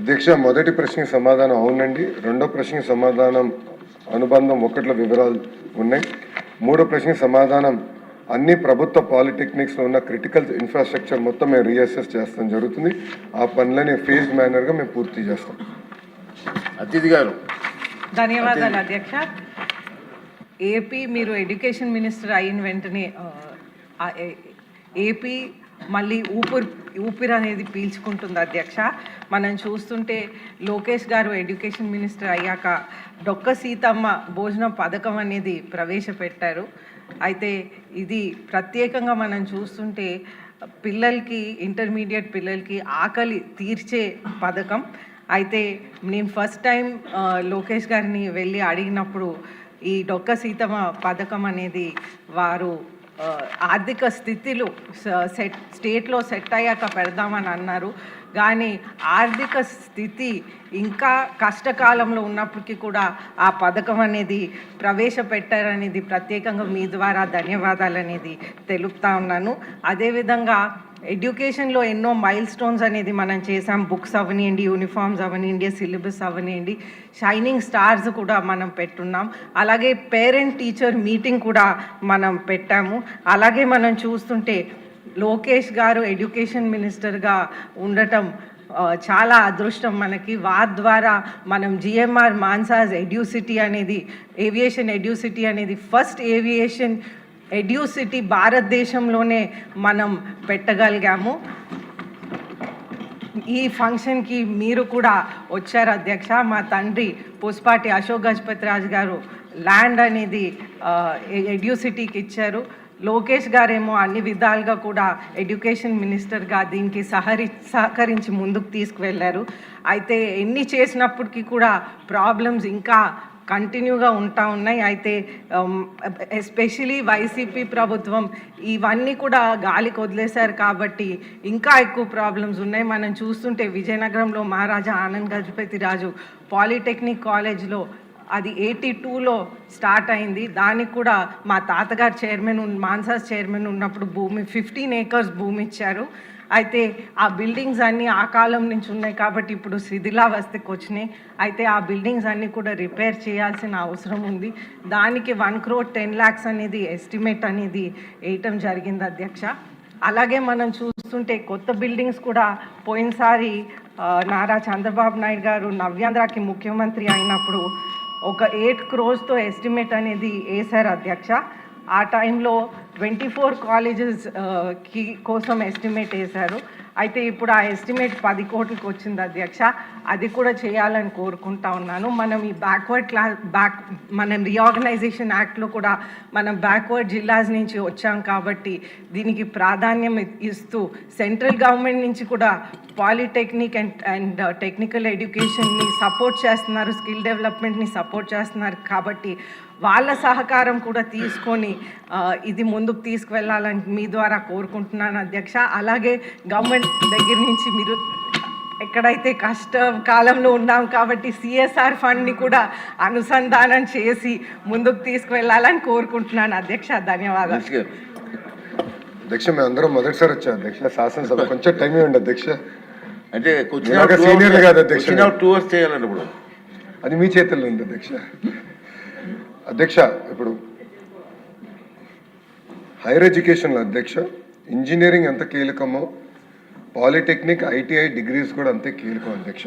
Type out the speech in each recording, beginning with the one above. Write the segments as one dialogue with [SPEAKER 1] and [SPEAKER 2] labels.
[SPEAKER 1] అధ్యక్ష, మొదటి ప్రశ్నకి సమాధానం అవునండి. రెండో ప్రశ్నకి సమాధానం అనుబంధం ఒకటిలో వివరాలు ఉన్నాయి. మూడో ప్రశ్నకి సమాధానం అన్ని ప్రభుత్వ పాలిటెక్నిక్స్లో ఉన్న క్రిటికల్ ఇన్ఫ్రాస్ట్రక్చర్ మొత్తం మేము రీఅసెస్ చేస్తాం జరుగుతుంది. ఆ పనులని ఫేజ్ మేనర్గా మేము పూర్తి చేస్తాం.
[SPEAKER 2] అతిథి గారు.
[SPEAKER 3] ధన్యవాదాలు అధ్యక్ష. ఏపీ మీరు ఎడ్యుకేషన్ మినిస్టర్ అయిన వెంటనే ఏపీ మళ్ళీ ఊపిరి అనేది పీల్చుకుంటుంది అధ్యక్ష. మనం చూస్తుంటే లోకేష్ గారు ఎడ్యుకేషన్ మినిస్టర్ అయ్యాక డొక్క సీతమ్మ భోజనం పథకం అనేది ప్రవేశపెట్టారు. అయితే ఇది ప్రత్యేకంగా మనం చూస్తుంటే పిల్లలకి, ఇంటర్మీడియట్ పిల్లలకి ఆకలి తీర్చే పథకం. అయితే నేను ఫస్ట్ టైం లోకేష్ గారిని వెళ్ళి అడిగినప్పుడు ఈ డొక్క సీతమ్మ పథకం అనేది వారు ఆర్థిక స్థితిలో స్టేట్లో సెట్ అయ్యాక పెడదామని అన్నారు. కానీ ఆర్థిక స్థితి ఇంకా కష్టకాలంలో ఉన్నప్పటికీ కూడా ఆ పథకం అనేది ప్రవేశపెట్టారనేది ప్రత్యేకంగా మీ ద్వారా ధన్యవాదాలు అనేది తెలుపుతా ఉన్నాను. అదేవిధంగా ఎడ్యుకేషన్లో ఎన్నో మైల్ స్టోన్స్ అనేది మనం చేసాం. బుక్స్ అవనివ్వండి, యూనిఫామ్స్ అవనివ్వండి, సిలబస్ అవనివ్వండి, షైనింగ్ స్టార్స్ కూడా మనం పెట్టున్నాం. అలాగే పేరెంట్ టీచర్ మీటింగ్ కూడా మనం పెట్టాము. అలాగే మనం చూస్తుంటే లోకేష్ గారు ఎడ్యుకేషన్ మినిస్టర్గా ఉండటం చాలా అదృష్టం మనకి. వారి ద్వారా మనం జిఎంఆర్ మాన్సాస్ ఎడ్యూసిటీ అనేది, ఏవియేషన్ ఎడ్యూసిటీ అనేది ఫస్ట్ ఏవియేషన్ ఎడ్యూసిటీ భారతదేశంలోనే మనం పెట్టగలిగాము. ఈ ఫంక్షన్కి మీరు కూడా వచ్చారు అధ్యక్ష. మా తండ్రి పుష్పాటి అశోక్ గజపతి రాజు గారు ల్యాండ్ అనేది ఎడ్యూసిటీకి ఇచ్చారు. లోకేష్ గారేమో అన్ని విధాలుగా కూడా ఎడ్యుకేషన్ మినిస్టర్గా దీనికి సహకరించి ముందుకు తీసుకువెళ్ళారు. అయితే ఎన్ని చేసినప్పటికీ కూడా ప్రాబ్లమ్స్ ఇంకా కంటిన్యూగా ఉంటా ఉన్నాయి. అయితే ఎస్పెషలీ వైసీపీ ప్రభుత్వం ఇవన్నీ కూడా గాలికి వదిలేశారు కాబట్టి ఇంకా ఎక్కువ ప్రాబ్లమ్స్ ఉన్నాయి. మనం చూస్తుంటే విజయనగరంలో మహారాజా ఆనంద్ గజపతి రాజు పాలిటెక్నిక్ కాలేజ్లో అది 82లో స్టార్ట్ అయింది. దానికి కూడా మా తాతగారు మాన్సాస్ చైర్మన్ ఉన్నప్పుడు 15 acres భూమి ఇచ్చారు. అయితే ఆ బిల్డింగ్స్ అన్నీ ఆ కాలం నుంచి ఉన్నాయి కాబట్టి ఇప్పుడు శిథిలావస్థకి వచ్చినాయి. అయితే ఆ బిల్డింగ్స్ అన్నీ కూడా రిపేర్ చేయాల్సిన అవసరం ఉంది. దానికి 1 crore 10 lakhs అనేది ఎస్టిమేట్ అనేది వేయటం జరిగింది అధ్యక్ష. అలాగే మనం చూస్తుంటే కొత్త బిల్డింగ్స్ కూడా పోయినసారి నారా చంద్రబాబు నాయుడు గారు నవ్యాంధ్రకి ముఖ్యమంత్రి అయినప్పుడు ఒక 8 crores ఎస్టిమేట్ అనేది వేశారు అధ్యక్ష. ఆ టైంలో 24 కాలేజెస్ కోసం ఎస్టిమేట్ వేశారు. అయితే ఇప్పుడు ఆ ఎస్టిమేట్ 10 కోట్లకి వచ్చింది అధ్యక్ష. అది కూడా చేయాలని కోరుకుంటా ఉన్నాను. మనం ఈ మనం రీఆర్గనైజేషన్ యాక్ట్లో కూడా మనం బ్యాక్వర్డ్ జిల్లాస్ నుంచి వచ్చాం కాబట్టి దీనికి ప్రాధాన్యం ఇస్తూ సెంట్రల్ గవర్నమెంట్ నుంచి కూడా పాలిటెక్నిక్ అండ్ టెక్నికల్ ఎడ్యుకేషన్ని సపోర్ట్ చేస్తున్నారు, స్కిల్ డెవలప్మెంట్ని సపోర్ట్ చేస్తున్నారు కాబట్టి వాళ్ళ సహకారం కూడా తీసుకొని ఇది ముందుకు తీసుకువెళ్ళాలని మీ ద్వారా కోరుకుంటున్నాను అధ్యక్ష. అలాగే గవర్నమెంట్ దగ్గర నుంచి మీరు ఎక్కడైతే కష్టకాలంలో ఉన్నాం కాబట్టి సిఎస్ఆర్ ఫండ్ని కూడా అనుసంధానం చేసి ముందుకు తీసుకువెళ్ళాలని కోరుకుంటున్నాను అధ్యక్ష. ధన్యవాదాలు
[SPEAKER 1] అధ్యక్ష. మేము అందరం మొదటిసారి వచ్చాం అధ్యక్ష శాసనసభ. కొంచెం టైం ఇవ్వండి అధ్యక్ష.
[SPEAKER 2] అంటే
[SPEAKER 1] సీనియర్ కాదు అధ్యక్ష,
[SPEAKER 2] టూర్స్ చేయాలండి. ఇప్పుడు
[SPEAKER 1] అది మీ చేతుల్లో ఉంది అధ్యక్ష. అధ్యక్ష, ఇప్పుడు హైయర్ ఎడ్యుకేషన్లో అధ్యక్ష ఇంజనీరింగ్ ఎంత కీలకమో పాలిటెక్నిక్, ఐటీఐ డిగ్రీస్ కూడా అంతే కీలకం అధ్యక్ష.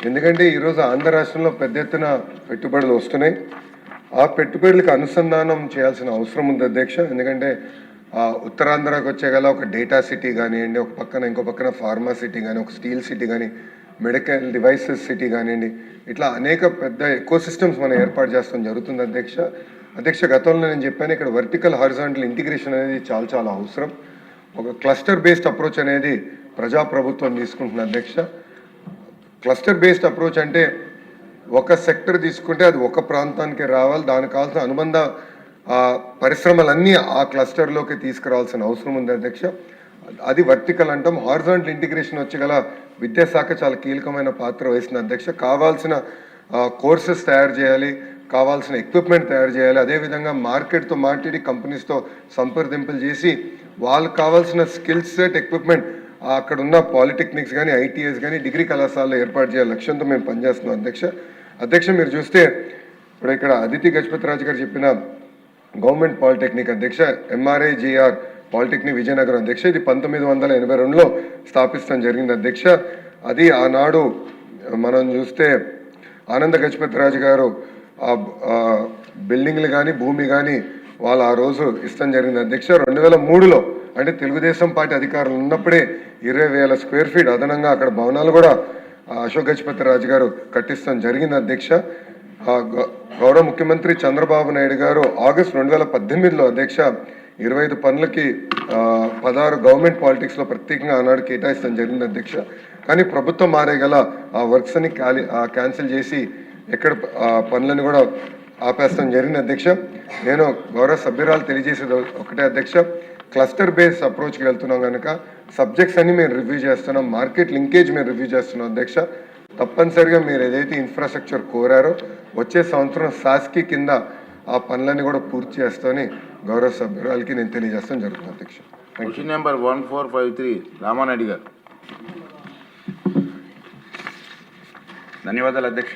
[SPEAKER 1] ఎందుకంటే ఈరోజు ఆంధ్ర రాష్ట్రంలో పెద్ద ఎత్తున పెట్టుబడులు వస్తున్నాయి. ఆ పెట్టుబడులకు అనుసంధానం చేయాల్సిన అవసరం ఉంది అధ్యక్ష. ఎందుకంటే ఉత్తరాంధ్రకు వచ్చేగల ఒక డేటా సిటీ కానివ్వండి, ఒక పక్కన ఇంకో పక్కన ఫార్మా సిటీ కానీ, ఒక స్టీల్ సిటీ కానీ, మెడికల్ డివైసెస్ సిటీ కానివ్వండి, ఇట్లా అనేక పెద్ద ఎకో సిస్టమ్స్ మనం ఏర్పాటు చేస్తాం జరుగుతుంది అధ్యక్ష. గతంలో నేను చెప్పాను, ఇక్కడ వర్టికల్ హారిజాంటల్ ఇంటిగ్రేషన్ అనేది చాలా అవసరం. ఒక క్లస్టర్ బేస్డ్ అప్రోచ్ అనేది ప్రజాప్రభుత్వం తీసుకుంటుంది అధ్యక్ష. క్లస్టర్ బేస్డ్ అప్రోచ్ అంటే ఒక సెక్టర్ తీసుకుంటే అది ఒక ప్రాంతానికి రావాలి, దానికి కావాల్సిన అనుబంధ పరిశ్రమలన్నీ ఆ క్లస్టర్లోకి తీసుకురావాల్సిన అవసరం ఉంది అధ్యక్ష. అది వర్టికల్ అంటాం. హారిజాంటల్ ఇంటిగ్రేషన్ వచ్చేగల విద్యాశాఖ చాలా కీలకమైన పాత్ర వహిస్తుంది అధ్యక్ష. కావాల్సిన కోర్సెస్ తయారు చేయాలి, కావాల్సిన ఎక్విప్మెంట్ తయారు చేయాలి. అదేవిధంగా మార్కెట్తో మాట్లాడి కంపెనీస్తో సంప్రదింపులు చేసి వాళ్ళకి కావాల్సిన స్కిల్ సెట్, ఎక్విప్మెంట్ అక్కడ ఉన్న పాలిటెక్నిక్స్ కానీ ఐటీఎస్ కానీ డిగ్రీ కళాశాలలో ఏర్పాటు చేయాలి లక్ష్యంతో మేము పనిచేస్తున్నాం అధ్యక్ష మీరు చూస్తే ఇప్పుడు ఇక్కడ అదితి గజపతి రాజు గారు చెప్పిన గవర్నమెంట్ పాలిటెక్నిక్ అధ్యక్ష ఎంఆర్ఐజిఆర్ పాలిటెక్నిక్ విజయనగరం అధ్యక్ష ఇది 1982లో స్థాపిస్తాం జరిగింది అధ్యక్ష. అది ఆనాడు మనం చూస్తే ఆనంద గజపతి రాజు గారు ఆ బిల్డింగ్లు కానీ భూమి కానీ వాళ్ళు ఆ రోజు ఇష్టం జరిగింది అధ్యక్ష. 2003లో అంటే తెలుగుదేశం పార్టీ అధికారులు ఉన్నప్పుడే 20,000 స్క్వేర్ ఫీట్ అదనంగా అక్కడ భవనాలు కూడా అశోక్ గజపతి రాజు గారు కట్టిస్తాం జరిగింది అధ్యక్ష. గౌరవ ముఖ్యమంత్రి చంద్రబాబు నాయుడు గారు ఆగస్టు 2018లో అధ్యక్ష 25 పనులకి 16 గవర్నమెంట్ పాలిటిక్స్లో ప్రత్యేకంగా ఆనాడు కేటాయిస్తాం జరిగింది అధ్యక్ష. కానీ ప్రభుత్వం మారే గల ఆ వర్క్స్ అని క్యాన్సిల్ చేసి ఎక్కడ పనులను కూడా ఆపేస్తాం జరిగింది అధ్యక్ష. నేను గౌరవ సభ్యురాలు తెలియజేసేది ఒకటే అధ్యక్ష, క్లస్టర్ బేస్ అప్రోచ్కి వెళ్తున్నాం కనుక సబ్జెక్ట్స్ అన్ని మేము రివ్యూ చేస్తున్నాం, మార్కెట్ లింకేజ్ మేము రివ్యూ చేస్తున్నాం అధ్యక్ష. తప్పనిసరిగా మీరు ఏదైతే ఇన్ఫ్రాస్ట్రక్చర్ కోరారో వచ్చే సంవత్సరం శాస్కి కింద ఆ పనులన్నీ కూడా పూర్తి చేస్తామని గౌరవ సభ్యురాలకి నేను తెలియజేస్తాం జరుగుతుంది అధ్యక్ష.
[SPEAKER 2] క్వశ్చన్ నెంబర్ 1453 రామానాయుడు గారు.
[SPEAKER 4] ధన్యవాదాలు అధ్యక్ష.